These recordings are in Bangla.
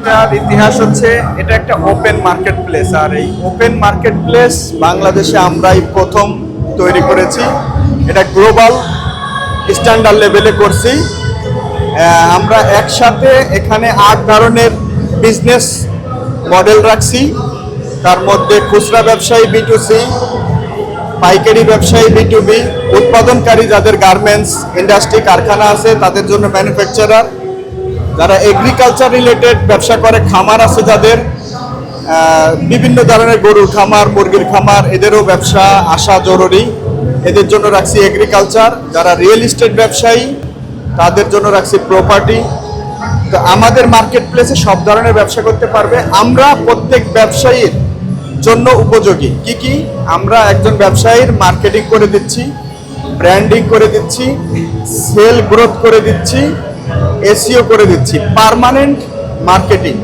এটার ইতিহাস হচ্ছে এটা একটা ওপেন মার্কেট প্লেস, আর এই ওপেন মার্কেট প্লেস বাংলাদেশে আমরাই প্রথম তৈরি করেছি। এটা গ্লোবাল স্ট্যান্ডার্ড লেভেলে করছি। আমরা একসাথে এখানে 8 ধরনের বিজনেস মডেল রাখছি। তার মধ্যে খুচরা ব্যবসায়ী B2C, পাইকারি ব্যবসায়ী B2B, উৎপাদনকারী যাদের গার্মেন্টস ইন্ডাস্ট্রি কারখানা আছে তাদের জন্য ম্যানুফ্যাকচারার, যারা এগ্রিকালচার রিলেটেড ব্যবসা করে, খামার আছে যাদের, বিভিন্ন ধরনের গরুর খামার, মুরগির খামার, এদেরও ব্যবসা আসা জরুরি, এদের জন্য রাখছি এগ্রিকালচার। যারা রিয়েল এস্টেট ব্যবসায়ী তাদের জন্য রাখছি প্রপার্টি। তো আমাদের মার্কেট প্লেসে সব ধরনের ব্যবসা করতে পারবে। আমরা প্রত্যেক ব্যবসায়ীর জন্য উপযোগী কি কি, আমরা একজন ব্যবসায়ীর মার্কেটিং করে দিচ্ছি, ব্র্যান্ডিং করে দিচ্ছি, সেল গ্রোথ করে দিচ্ছি, এসইও করে দিচ্ছি, পার্মানেন্ট মার্কেটিং।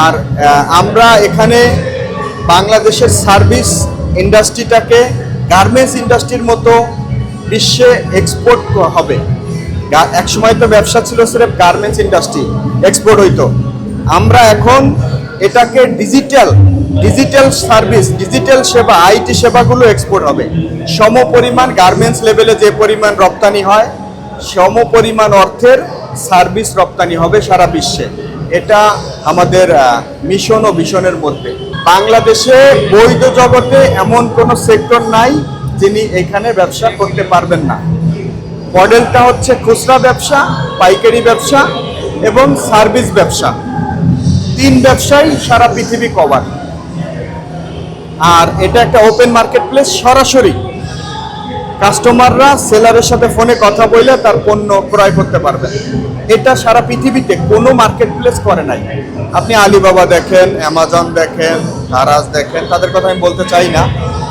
আর আমরা এখানে বাংলাদেশের সার্ভিস ইন্ডাস্ট্রিটাকে গার্মেন্টস ইন্ডাস্ট্রির মতো বিশ্বে এক্সপোর্ট হবে। এক সময় তো ব্যবসা ছিল সিরেফ গার্মেন্টস ইন্ডাস্ট্রি, এক্সপোর্ট হইতো। আমরা এখন এটাকে ডিজিটাল সার্ভিস, ডিজিটাল সেবা, আইটি সেবাগুলো এক্সপোর্ট হবে। সম পরিমাণ গার্মেন্টস লেভেলে যে পরিমাণ রপ্তানি হয়, সম পরিমাণ অর্থের সার্ভিস রপ্তানি হবে সারা বিশ্বে। এটা আমাদের মিশন ও ভিশনের মধ্যে। বাংলাদেশে বৈধ জগতে এমন কোনো সেক্টর নাই যিনি এখানে ব্যবসা করতে পারবেন না। মডেলটা হচ্ছে খুচরা ব্যবসা, পাইকারি ব্যবসা এবং সার্ভিস ব্যবসা। 3 ব্যবসায় সারা পৃথিবী কভার। আর এটা একটা ওপেন মার্কেট প্লেস, সরাসরি কাস্টমাররা সেলারের সাথে ফোনে কথা বলে তার পণ্য ক্রয় করতে পারবেন। এটা সারা পৃথিবীতে কোনো মার্কেট প্লেস করে নাই। আপনি আলিবাবা দেখেন, অ্যামাজন দেখেন, দারাজ দেখেন, তাদের কথা আমি বলতে চাই না,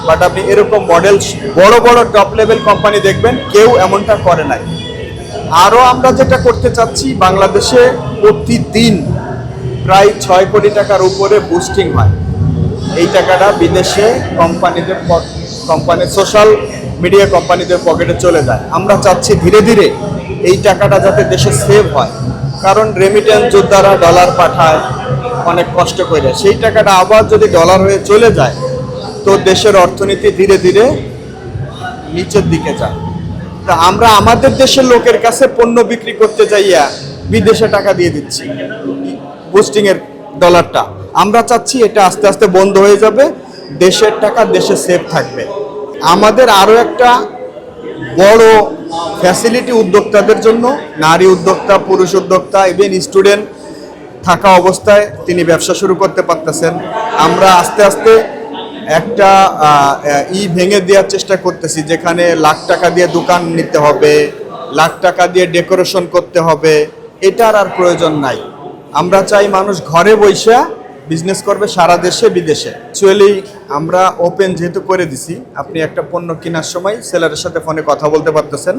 বাট আপনি এরকম মডেল বড় বড় টপ লেভেল কোম্পানি দেখবেন, কেউ এমনটা করে নাই। আরও আমরা যেটা করতে চাচ্ছি, বাংলাদেশে প্রতিদিন প্রায় 6 কোটি টাকার উপরে বুস্টিং হয়। এই টাকাটা বিদেশে কোম্পানির সোশ্যাল মিডিয়া কোম্পানিদের পকেটে চলে যায়। আমরা চাচ্ছি ধীরে ধীরে এই টাকাটা যাতে দেশে সেভ হয়, কারণ রেমিটেন্স যোদ্ধারা ডলার পাঠায় অনেক কষ্ট করে, সেই টাকাটা আবার যদি ডলার হয়ে চলে যায় তো দেশের অর্থনীতি ধীরে ধীরে নিচের দিকে যায়। তা আমরা আমাদের দেশের লোকের কাছে পণ্য বিক্রি করতে যাইয়া বিদেশে টাকা দিয়ে দিচ্ছি বুস্টিংয়ের ডলারটা। আমরা চাচ্ছি এটা আস্তে আস্তে বন্ধ হয়ে যাবে, দেশের টাকা দেশে সেভ থাকবে। আমাদের আরও একটা বড় ফ্যাসিলিটি উদ্যোক্তাদের জন্য, নারী উদ্যোক্তা, পুরুষ উদ্যোক্তা, ইভেন স্টুডেন্ট থাকা অবস্থায় তিনি ব্যবসা শুরু করতে পারতেছেন। আমরা আস্তে আস্তে একটা ভেঙে দেওয়ার চেষ্টা করতেছি, যেখানে লাখ টাকা দিয়ে দোকান নিতে হবে, লাখ টাকা দিয়ে ডেকোরেশন করতে হবে, এটার আর প্রয়োজন নাই। আমরা চাই মানুষ ঘরে বসে বিজনেস করবে সারা দেশে বিদেশে। অ্যাকচুয়ালি আমরা ওপেন যেহেতু করে দিছি, আপনি একটা পণ্য কেনার সময় সেলারের সাথে ফোনে কথা বলতে পারতেছেন,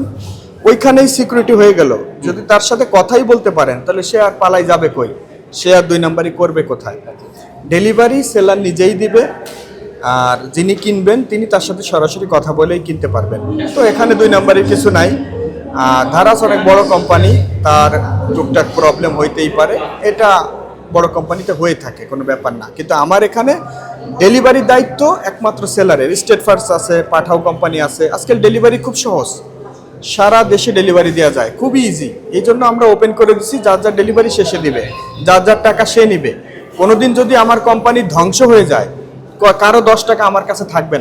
ওইখানেই সিকিউরিটি হয়ে গেল। যদি তার সাথে কথাই বলতে পারেন তাহলে সে আর পালাই যাবে কই, সে আর 2 নাম্বারই করবে কোথায়। ডেলিভারি সেলার নিজেই দিবে, আর যিনি কিনবেন তিনি তার সাথে সরাসরি কথা বলেই কিনতে পারবেন। তো এখানে 2 নাম্বারের কিছু নাই। ধারাস অনেক বড় কোম্পানি, তার টুকটাক প্রবলেম হইতেই পারে, এটা বড় কোম্পানিতে হয়ে থাকে, কোনো ব্যাপার না। কিন্তু আমার এখানে ডেলিভারির দায়িত্ব একমাত্র সেলারের। স্টেট ফার্স্ট আছে, পাঠাও কোম্পানি আছে। আজকাল ডেলিভারি খুব সহজ, সারা দেশে ডেলিভারি দেওয়া যায়, খুবই ইজি। এই জন্য আমরা ওপেন করে দিচ্ছি, যার যার ডেলিভারি শেষে দিবে, যার যার টাকা সে নিবে। কোনোদিন যদি আমার কোম্পানি ধ্বংস হয়ে যায়, কারো 10 টাকা আমার কাছে থাকবে না।